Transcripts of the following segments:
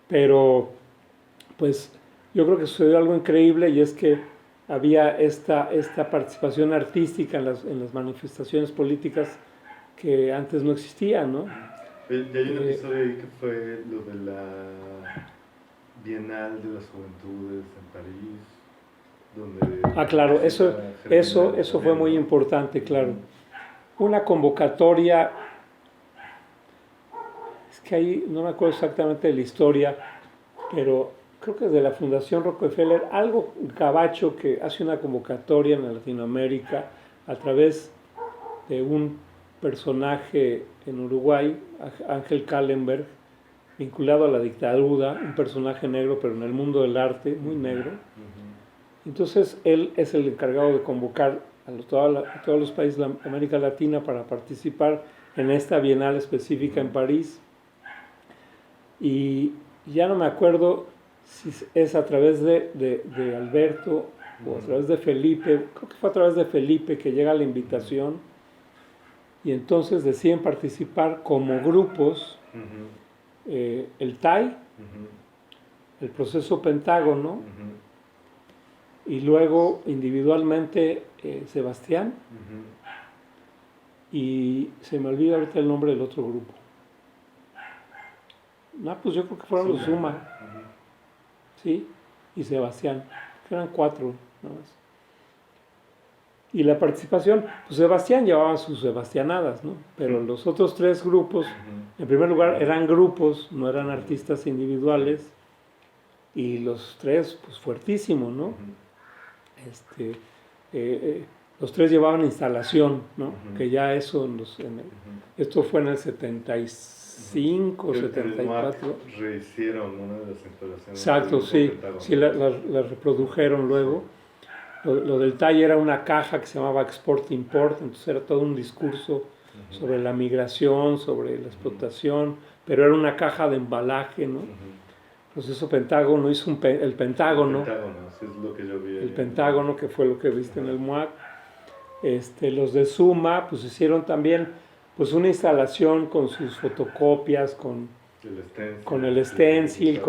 Pero pues yo creo que sucedió algo increíble y es que había esta participación artística en las manifestaciones políticas que antes no existía, ¿no? Y hay un Eh, episodio ahí que fue lo de la Bienal de las Juventudes en París, donde claro, participa Germinal eso fue también, muy ¿no? importante, claro. Ujú. Una convocatoria, es que ahí no me acuerdo exactamente de la historia, pero creo que es de la Fundación Rockefeller, algo gabacho que hace una convocatoria en Latinoamérica a través de un personaje en Uruguay, Ángel Kallenberg, vinculado a la dictadura, un personaje negro, pero en el mundo del arte, muy negro. Entonces él es el encargado de convocar a todos los países de América Latina para participar en esta bienal específica en París. Y ya no me acuerdo si es a través de Alberto o a través de Felipe, creo que fue a través de Felipe que llega la invitación y entonces deciden participar como grupos el TAI, el proceso Pentágono y luego individualmente Sebastián y se me olvida ahorita el nombre del otro grupo. No, pues yo creo que fueron los Zuma, ¿sí? Y Sebastián, que eran 4 nada más. Y la participación, pues Sebastián llevaba sus sebastianadas, ¿no? Pero los otros 3 grupos, en primer lugar, eran grupos, no eran artistas individuales, y los 3, pues fuertísimos, ¿no? Este, los 3 llevaban instalación, ¿no? Que ya eso, esto fue en el 75, Que en el MUAC 74. rehicieron una de las instalaciones del Exacto, grupo sí, Pentágono, sí ¿no? la reprodujeron luego. Sí. Lo del TAI era una caja que se llamaba Export-Import, entonces era todo un discurso sobre la migración, sobre la explotación, pero era una caja de embalaje, ¿no? Proceso Pentágono hizo el Pentágono, Sí es lo que yo vi el ahí Pentágono, que fue lo que viste en Ajá. el MUAC. Los de Suma, pues hicieron también pues una instalación con sus fotocopias, con el stencil,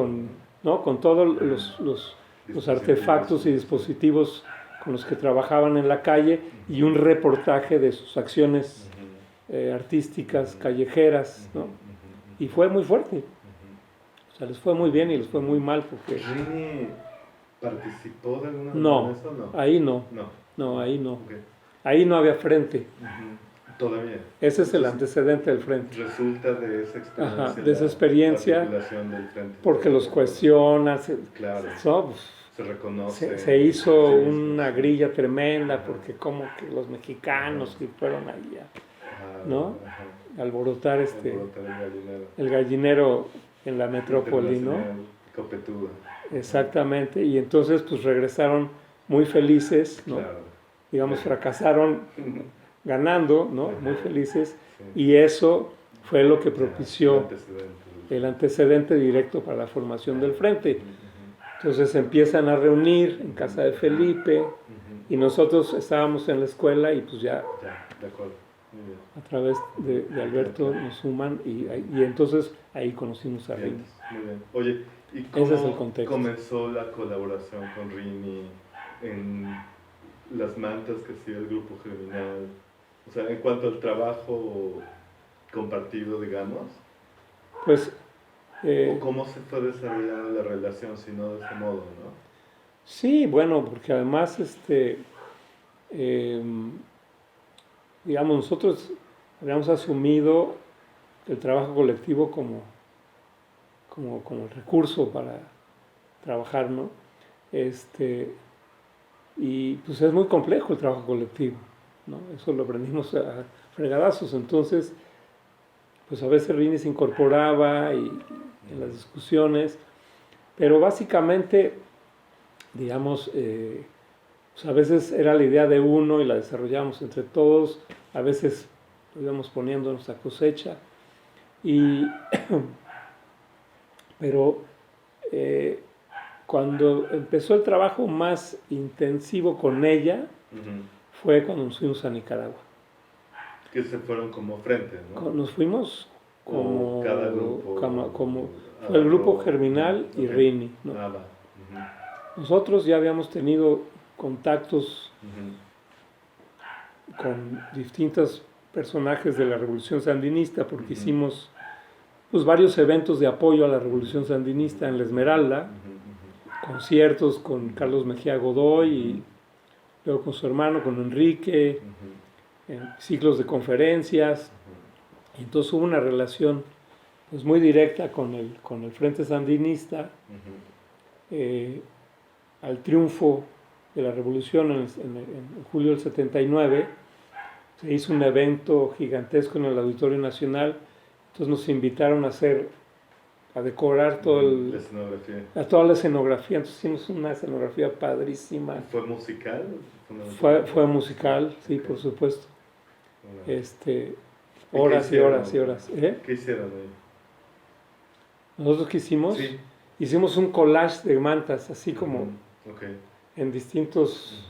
¿no? Con todos los artefactos y dispositivos con los que trabajaban en la calle y un reportaje de sus acciones artísticas, callejeras, ¿no? Y fue muy fuerte. O sea, les fue muy bien y les fue muy mal porque... ¿Rini participó de alguna manera en No, eso o no? ahí no. No. No, ahí no. Okay. Ahí no había frente. Todavía. Ese es el Entonces, antecedente del frente. resulta de esa experiencia, Ajá, de esa experiencia, articulación del frente. porque los cuestiona, Claro. ¿no? Se reconoce. Se hizo Sí, una grilla tremenda, Ajá. porque como que los mexicanos que fueron ahí, ¿no? Ajá. Alborotar Alborotar el gallinero en la metrópoli, ¿no? Copetuda. Exactamente, y entonces pues regresaron muy felices, ¿no? Claro. Digamos, fracasaron ganando, ¿no? Muy felices, Sí. y eso fue lo que propició El antecedente directo para la formación del frente. Entonces se empiezan a reunir en casa de Felipe y nosotros estábamos en la escuela y pues ya de acuerdo. Muy bien. a través de Alberto nos suman y entonces ahí conocimos a Rini. Muy bien. Oye, ¿y Ese es el cómo contexto. comenzó la colaboración con Rini en las mantas que hacía el grupo Germinal? O sea, en cuanto al trabajo compartido, digamos. Pues ¿O cómo se fue desarrollando la relación, si no de ese modo, no? sí, bueno, porque además, digamos, nosotros habíamos asumido el trabajo colectivo como el recurso para trabajar, ¿no? Y pues es muy complejo el trabajo colectivo, ¿no? Eso lo aprendimos a fregadazos, entonces, pues a veces Rini se incorporaba en las discusiones, pero básicamente, digamos, pues a veces era la idea de uno y la desarrollábamos entre todos, a veces lo íbamos poniendo en nuestra cosecha, pero cuando empezó el trabajo más intensivo con ella, fue cuando nos fuimos a Nicaragua. Que se fueron como frente, ¿no? Nos fuimos como cada grupo como Fue el grupo Germinal y ok. Rini, ¿no? Va. Ujú, Nosotros ya habíamos tenido contactos ujú, con distintos personajes de la Revolución Sandinista porque Ujú. hicimos pues, varios eventos de apoyo a la Revolución Sandinista en La Esmeralda, ujú, conciertos con Carlos Mejía Godoy y luego con su hermano, con Enrique, ujú, ciclos de conferencias. Y entonces hubo una relación pues, muy directa con el Frente Sandinista, ujú, al triunfo de la revolución en julio del 79. Se hizo un evento gigantesco en el Auditorio Nacional, entonces nos invitaron a decorar La escenografía. toda la escenografía, entonces hicimos una escenografía padrísima. ¿Fue musical? Fue musical, sí, Ok. por supuesto. Órale. ¿Y qué Horas y hicieron? horas y horas. ¿Qué hicieron ahí? Nosotros que Sí. hicimos un collage de mantas, así como Ujú, ok. en distintos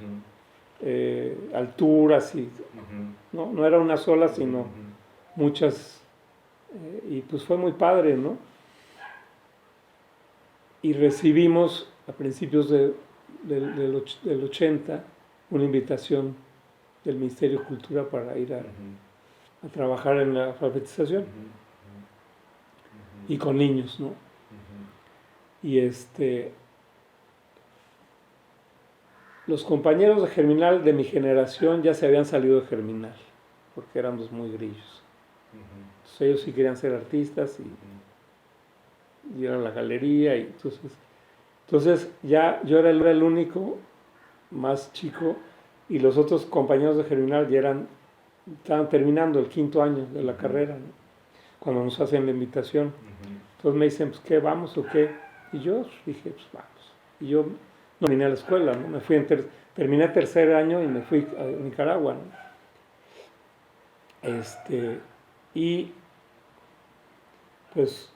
Ujú, alturas, y ujú, no era una sola, ujú, sino ujú, muchas, y pues fue muy padre, ¿no? Y recibimos a principios del 80 una invitación del Ministerio de Cultura para ir ujú, a trabajar en la alfabetización ujú, ujú, y con niños, ¿no? ujú, Y los compañeros de Germinal de mi generación ya se habían salido de Germinal, porque éramos muy grillos. ujú, Entonces ellos sí querían ser artistas y ir a la galería. Y entonces ya yo era el único más chico y los otros compañeros de Germinal ya estaban terminando el quinto año de la carrera, ¿no? Cuando nos hacen la invitación. ujú, Entonces me dicen, pues, ¿qué, vamos o qué? Y yo dije, pues, vamos. Y yo no vine a la escuela, ¿no? Me fui terminé tercer año y me fui a Nicaragua, ¿no? Y pues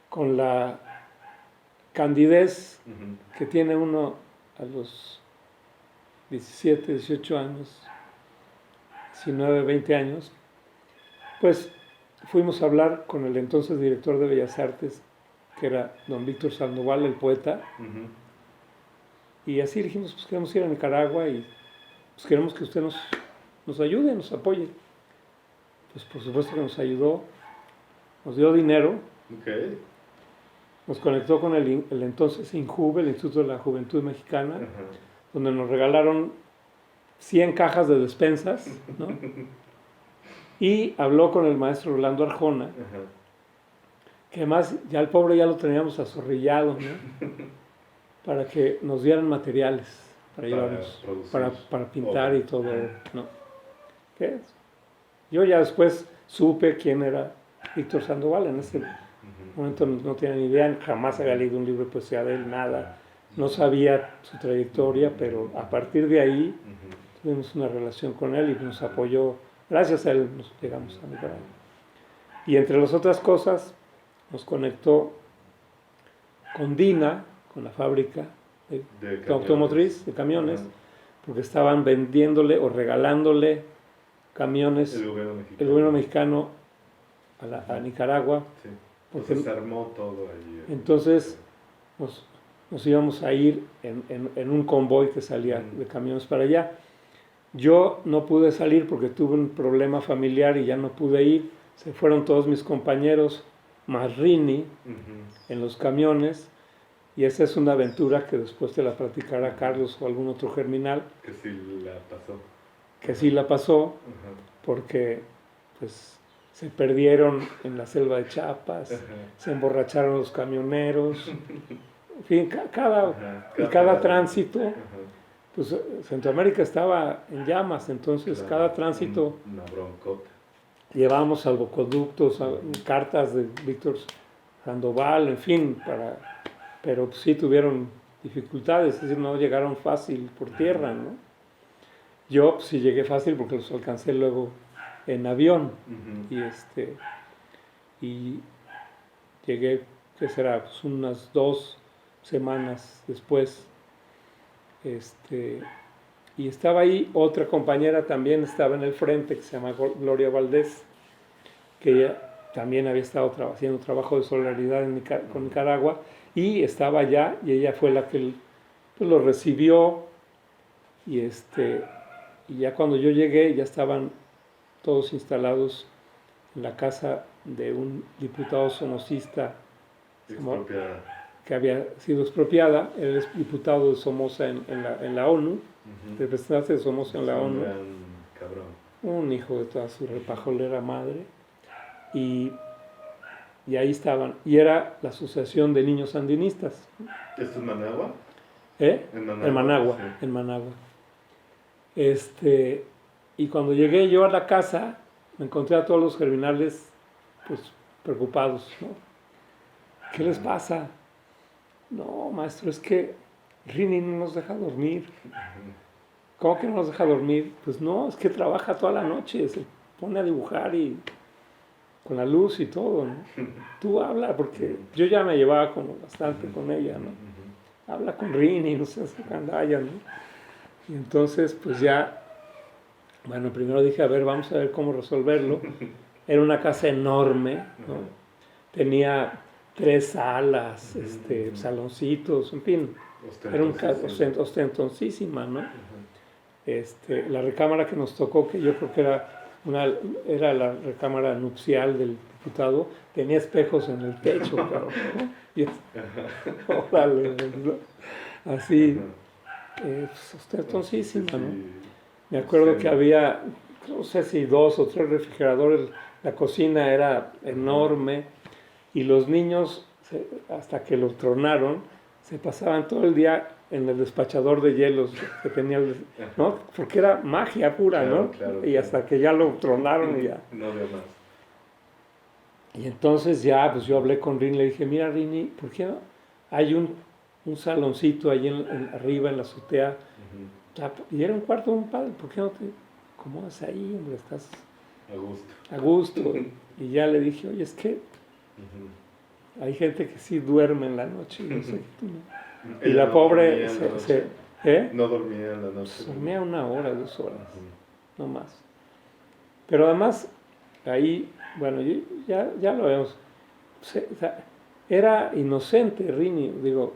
con la candidez ujú, que tiene uno a los 17, 18 años, 19, 20 años, pues fuimos a hablar con el entonces director de Bellas Artes, que era don Víctor Sandoval, el poeta, ujú. y así dijimos, pues queremos ir a Nicaragua y pues queremos que usted nos ayude, nos apoye. Pues por supuesto que nos ayudó, nos dio dinero, Ok. nos conectó con el entonces INJUVE, el Instituto de la Juventud Mexicana, Ajá. donde nos regalaron 100 cajas de despensas, ¿no? Y habló con el maestro Orlando Arjona, Ajá. que además ya el pobre ya lo teníamos azorrillado, ¿no? Para que nos dieran materiales para Para llevarnos, producir para pintar obra. y todo, ¿no? ¿Qué es? Yo ya después supe quién era Víctor Sandoval, en ese Ujú, momento no tenía ni idea, jamás había leído un libro de poesía de él, nada, no sabía su trayectoria, pero a partir de ahí ujú, tuvimos una relación con él y nos apoyó, gracias a él nos llegamos a Nicaragua. Y entre las otras cosas, nos conectó con Dina, con la fábrica de automotriz de camiones. camiones, porque estaban vendiéndole o regalándole camiones El gobierno el mexicano. gobierno mexicano a Nicaragua. Sí. Porque Entonces se armó todo allí. entonces nos íbamos a ir en un convoy que salía de camiones para allá. Yo no pude salir porque tuve un problema familiar y ya no pude ir. Se fueron todos mis compañeros, más Rini, Ujú. en los camiones. Y esa es una aventura que después te la platicará Carlos o algún otro germinal, Que sí la pasó. que sí la pasó, Ajá. porque pues se perdieron en la selva de Chiapas, Ajá. se emborracharon los camioneros, en fin, Ajá. cada tránsito, Ajá. pues Centroamérica estaba en llamas, entonces Claro. cada tránsito Una broncota. llevábamos salvoconductos, cartas de Víctor Sandoval, en fin, pero sí tuvieron dificultades, es decir, no llegaron fácil por tierra, ¿no? Yo pues, sí llegué fácil porque los alcancé luego en avión Ujú. y llegué, ¿qué será? Pues unas 2 semanas después. Y estaba ahí otra compañera también, estaba en el frente, que se llama Gloria Valdés, que también había estado haciendo trabajo de solidaridad con Nicaragua, y estaba allá, y ella fue la que pues, lo recibió, y, y ya cuando yo llegué ya estaban todos instalados en la casa de un diputado somocista que había sido expropiada. Él es diputado de Somoza en la ONU, representante de Somoza en la ONU. Un hijo de toda su repajolera madre. Y ahí estaban. Y era la Asociación de Niños Sandinistas. ¿Esto es Managua? En Managua. En Managua. Y cuando llegué yo a la casa, me encontré a todos los germinales pues preocupados, ¿no? ¿Qué les pasa? No, maestro, es que Rini no nos deja dormir. ¿Cómo que no nos deja dormir? Pues no, es que trabaja toda la noche, se pone a dibujar y con la luz y todo, ¿no? Tú habla, porque yo ya me llevaba como bastante con ella, ¿no? Habla con Rini, no sé, candalla, ¿no? Y entonces, pues ya, bueno, primero dije, a ver, vamos a ver cómo resolverlo. Era una casa enorme, ¿no? Tenía 3 salas, saloncitos, en fin. Era una casa ostentosísima, ¿no? La recámara que nos tocó, que yo creo que era la recámara nupcial del diputado, tenía espejos en el techo, claro, ¿no? Y órale, ¿no? Así, ostentosísima, ¿no? Me acuerdo que había, no sé si 2 o 3 refrigeradores, la cocina era enorme, y los niños, hasta que lo tronaron, se pasaban todo el día en el despachador de hielos que tenía, ¿no? Porque era magia pura, claro, ¿no? Claro, y hasta que ya lo tronaron y ya. No había más. Y entonces ya, pues yo hablé con Rini, le dije, mira Rini, ¿por qué no? Hay un saloncito ahí arriba en la azotea, y era un cuarto de un padre, ¿por qué no te acomodas ahí, hombre? Estás a gusto. Y ya le dije, oye, es que hay gente que sí duerme en la noche, no sé, tú no. Y la pobre no dormía en la noche. Pues dormía 1 hora, 2 horas, no más. Pero además, ahí, bueno, ya lo vemos. O sea, era inocente Rini, digo,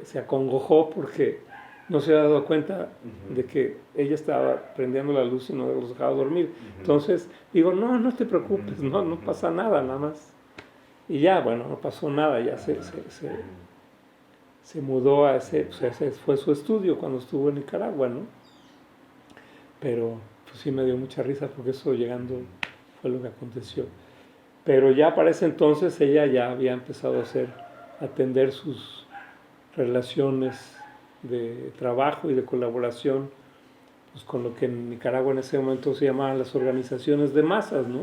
se acongojó porque no se había dado cuenta de que ella estaba prendiendo la luz y no los dejaba dormir. Entonces, digo, no te preocupes, no pasa nada, nada más. Y ya, bueno, no pasó nada, ya se mudó a ese fue su estudio cuando estuvo en Nicaragua, ¿no? Pero pues sí me dio mucha risa porque eso llegando fue lo que aconteció. Pero ya para ese entonces ella ya había empezado a atender sus relaciones de trabajo y de colaboración pues, con lo que en Nicaragua en ese momento se llamaban las organizaciones de masas, ¿no?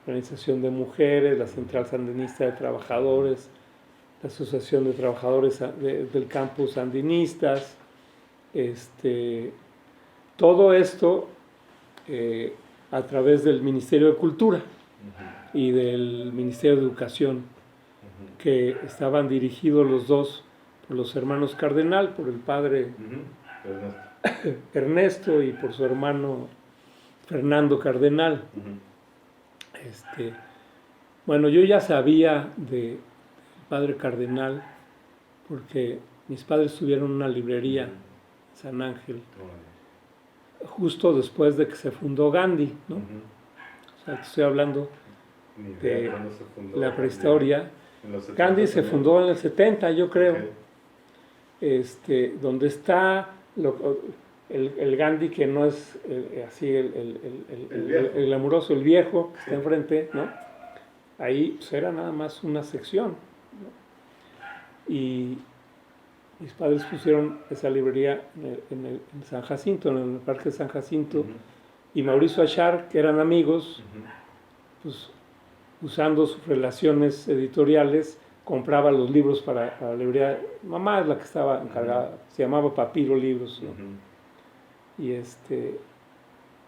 Organización de Mujeres, la Central Sandinista de Trabajadores, la Asociación de Trabajadores del Campus Sandinistas, todo esto a través del Ministerio de Cultura y del Ministerio de Educación, que estaban dirigidos los dos por los hermanos Cardenal, por el padre Ernesto y por su hermano Fernando Cardenal. Bueno, yo ya sabía del padre Cardenal porque mis padres tuvieron una librería en San Ángel justo después de que se fundó Gandhi, ¿no? O sea, te estoy hablando de la prehistoria. Gandhi se fundó en el 70, yo creo. Donde está el Gandhi que no es así el glamuroso, el viejo que está enfrente, ¿no? Ahí pues, era nada más una sección, ¿no? Y mis padres pusieron esa librería en San Jacinto, en el Parque de San Jacinto, y Mauricio Achar, que eran amigos, pues usando sus relaciones editoriales, compraba los libros para la librería. Mamá es la que estaba encargada, se llamaba Papiro Libros, ¿no?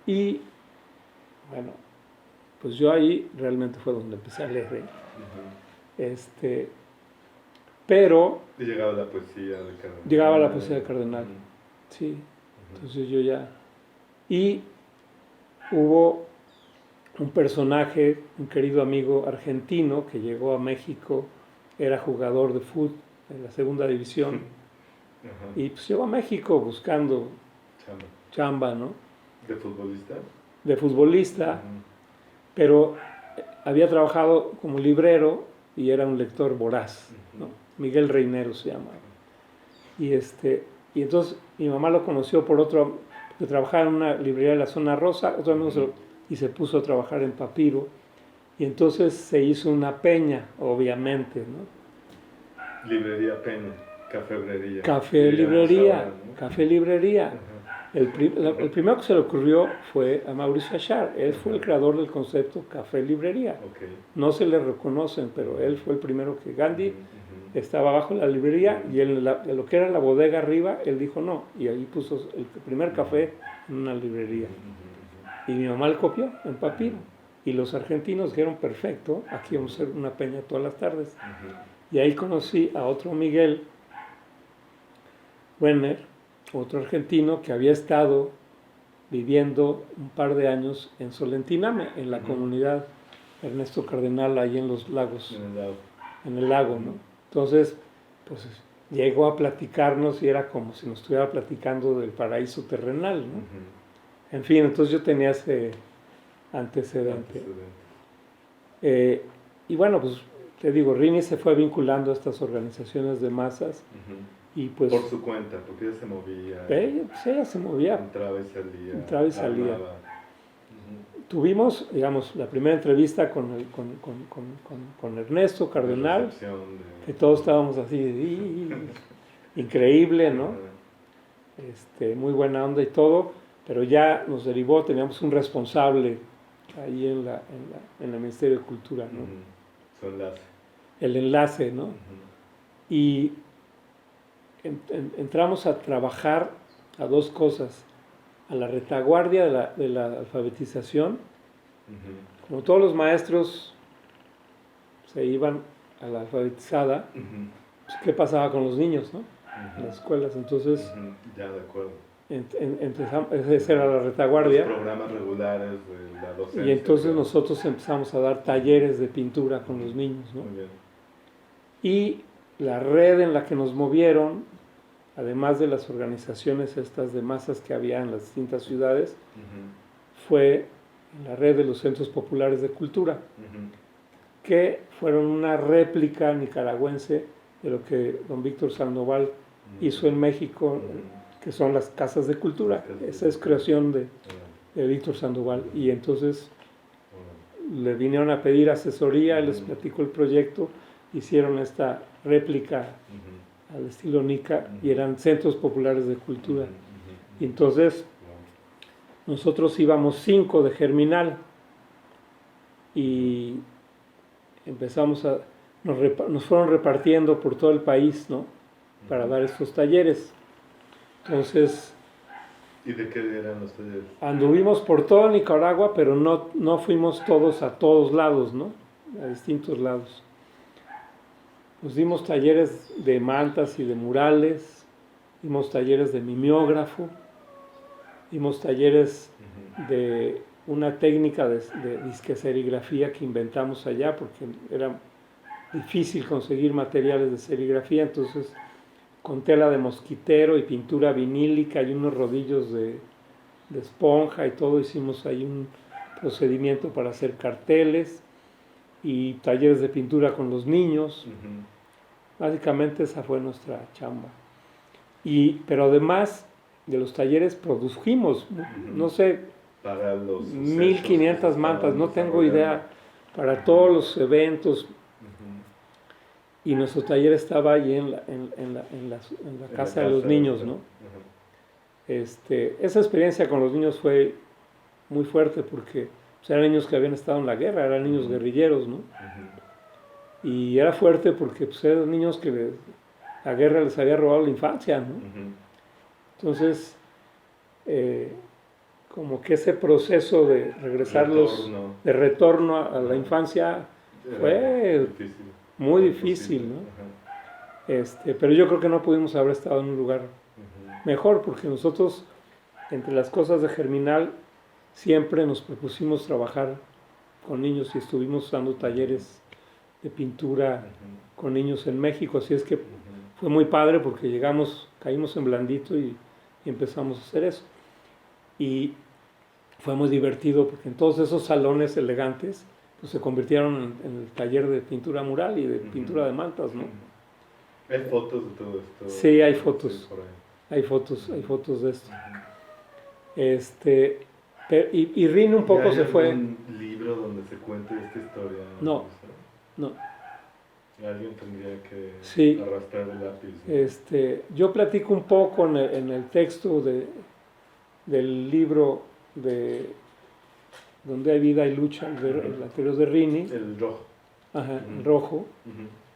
Y bueno, pues yo ahí realmente fue donde empecé a leer, pero y llegaba la poesía de Cardenal. Llegaba la poesía de Cardenal, sí. Entonces yo ya... Y hubo un personaje, un querido amigo argentino que llegó a México, era jugador de fútbol en la segunda división, y pues llegó a México buscando chamba, ¿no? ¿De futbolista? De futbolista, pero había trabajado como librero y era un lector voraz, ¿no? Miguel Reinero se llama. Y entonces mi mamá lo conoció por otro, que trabajaba en una librería de la zona rosa, y se puso a trabajar en papiro, y entonces se hizo una peña, obviamente, ¿no? Librería Peña, cafebrería. Café librería, ¿no? Café librería. El primero que se le ocurrió fue a Mauricio Achar. Él fue el creador del concepto café librería. No se le reconocen, pero él fue el primero que Gandhi estaba abajo de la librería y en lo que era la bodega arriba, él dijo no. Y ahí puso el primer café en una librería. Y mi mamá le copió en papiro. Y los argentinos dijeron, perfecto, aquí vamos a hacer una peña todas las tardes. Y ahí conocí a otro Miguel Wenner, otro argentino que había estado viviendo un par de años en Solentiname, en la comunidad Ernesto Cardenal, ahí en los lagos, en el lago, ¿no? Entonces, pues llegó a platicarnos y era como si nos estuviera platicando del paraíso terrenal, ¿no? En fin, entonces yo tenía ese antecedente. Y bueno, pues te digo, Rini se fue vinculando a estas organizaciones de masas. Y pues, por su cuenta, porque ella se movía. Ella se movía. Entraba y salía. Tuvimos, digamos, la primera entrevista con Ernesto Cardenal, que todos estábamos así, increíble, ¿no? Muy buena onda y todo, pero ya nos derivó, teníamos un responsable ahí en el Ministerio de Cultura, ¿no? Su enlace. El enlace, ¿no? Y entramos a trabajar a dos cosas, a la retaguardia de la alfabetización. Como todos los maestros se iban a la alfabetizada, pues, ¿qué pasaba con los niños, no? En las escuelas, entonces ya, de acuerdo. Empezamos, esa era la retaguardia. Los programas regulares de la docencia. Y entonces nosotros empezamos a dar talleres de pintura con los niños, ¿no? Muy bien. Y la red en la que nos movieron, además de las organizaciones estas de masas que había en las distintas ciudades, fue la red de los Centros Populares de Cultura, que fueron una réplica nicaragüense de lo que don Víctor Sandoval hizo en México, que son las casas de cultura. Esa es creación de Víctor Sandoval. Y entonces le vinieron a pedir asesoría, les platicó el proyecto, hicieron esta réplica al estilo Nica y eran centros populares de cultura. Y entonces nosotros íbamos 5 de Germinal y empezamos nos fueron repartiendo por todo el país, ¿no? Para dar estos talleres. Entonces, ¿y de qué eran los talleres? Anduvimos por todo Nicaragua, pero no fuimos todos a todos lados, ¿no? A distintos lados. Nos dimos talleres de mantas y de murales, dimos talleres de mimeógrafo, dimos talleres de una técnica de disqueserigrafía que inventamos allá, porque era difícil conseguir materiales de serigrafía, entonces con tela de mosquitero y pintura vinílica y unos rodillos de esponja y todo, hicimos ahí un procedimiento para hacer carteles y talleres de pintura con los niños. Básicamente esa fue nuestra chamba. Pero además de los talleres produjimos, no sé, para los 1500 mantas, no tengo idea, para todos los eventos. Y nuestro taller estaba ahí en la casa de los niños, ¿no? Esa experiencia con los niños fue muy fuerte porque pues, eran niños que habían estado en la guerra, eran niños guerrilleros, ¿no? Y era fuerte porque pues, eran niños que la guerra les había robado la infancia, ¿no? Entonces, como que ese proceso de regresarlos, de retorno a la infancia, fue muy difícil, ¿no? Pero yo creo que no pudimos haber estado en un lugar mejor, porque nosotros, entre las cosas de Germinal, siempre nos propusimos trabajar con niños y estuvimos dando talleres de pintura con niños en México, así es que fue muy padre porque llegamos, caímos en blandito y empezamos a hacer eso. Y fue muy divertido porque en todos esos salones elegantes pues se convirtieron en el taller de pintura mural y de pintura de mantas, ¿no? ¿Hay fotos de todo esto? Sí, hay fotos. Sí, por ahí. Hay fotos de esto. Y Rin un poco ¿Y hay se fue. algún libro donde se cuente esta historia? No. Alguien tendría que Sí. arrastrar el lápiz. Yo platico un poco en el texto del libro de Donde hay vida y lucha, el anterior de Rini. El rojo. Ajá, el rojo.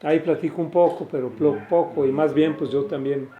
Ahí platico un poco, pero poco, y más bien pues yo también